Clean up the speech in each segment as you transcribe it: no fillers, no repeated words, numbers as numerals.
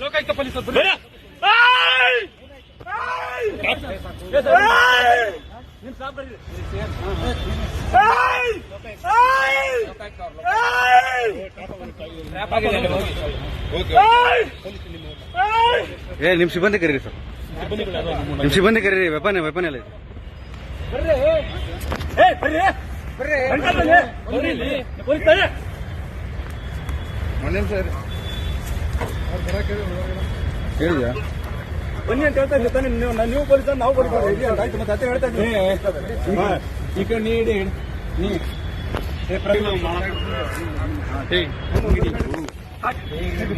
ಲೋಕಾಯುಕ್ತ ಪೊಲೀಸರು ನಿಮ್ ಸಾಬ್ ನಿಮ್ ಸಿಬ್ಬಂದಿ ಕರೀರಿ ಸರ್, ನಿಮ್ ಸಿಬ್ಬಂದಿ ಕರೀರಿ. ವೆಪನ್ ಎಲ್ಲ ಇದೆ. ಹೇಳಿದ್ಯಾ ಬನ್ನಿ ಅಂತ ಹೇಳ್ತಾ ಇದ್ದೀನಿ. ನೀವು ಪೊಲೀಸ್ ನಾವು ಪೊಲೀಸ್ ಆಯ್ತು. ಮತ್ತೆ ಅದೇ ಹೇಳ್ತಾ ಇದ್ದೀನಿ. ಈ ಕಡೆ ನೀಡಿ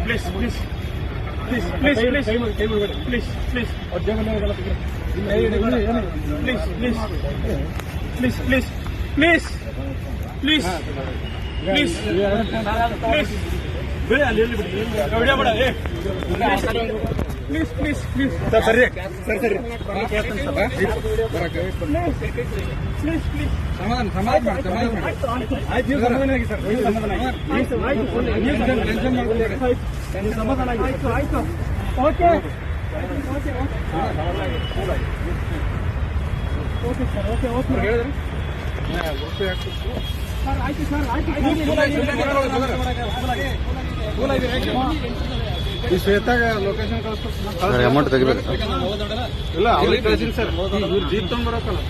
please please please please please please please please please please please please please ಬಿಡಿ, ಅಲ್ಲಿ ಬಿಡಿ, ವಿಡಿಯೋ ಮಾಡ. ಪ್ಲೀಸ್ ಪ್ಲೀಸ್ ಪ್ಲೀಸ್ ಸರ್, ಸರಿ ಸರ್, ಸರಿ ಪ್ಲೀಸ್ ಪ್ಲೀಸ್ ಸಮಾಧಾನ ಆಯ್ತು. ನೀವು ಸಮಾಧಾನ ಆಗಿ ಸರ್, ಸಮಾಧಾನ ಆಗಿ. ಆಯ್ತು okay okay sir, okay okay ಹೇಳಿದ್ರಿ ಸರ್. ಆಯ್ತು ಸರ್, ಆಯ್ತು. ಈ ಶ್ವೇತಾಗ ಲೊಕೇಶನ್ ಕಳಿಸ್ತಾರೆ. ಅಮೌಂಟ್ ತೆಗಿಬೇಕು ಇಲ್ಲ, ಅವ್ರಿಗೆ ಕಳಿಸಿಲ್ಲ ಸರ್. ಇವ್ರು ಜೀಪ್ ತಗೊಂಡ್ಬರಕ್ಕಲ್ಲ.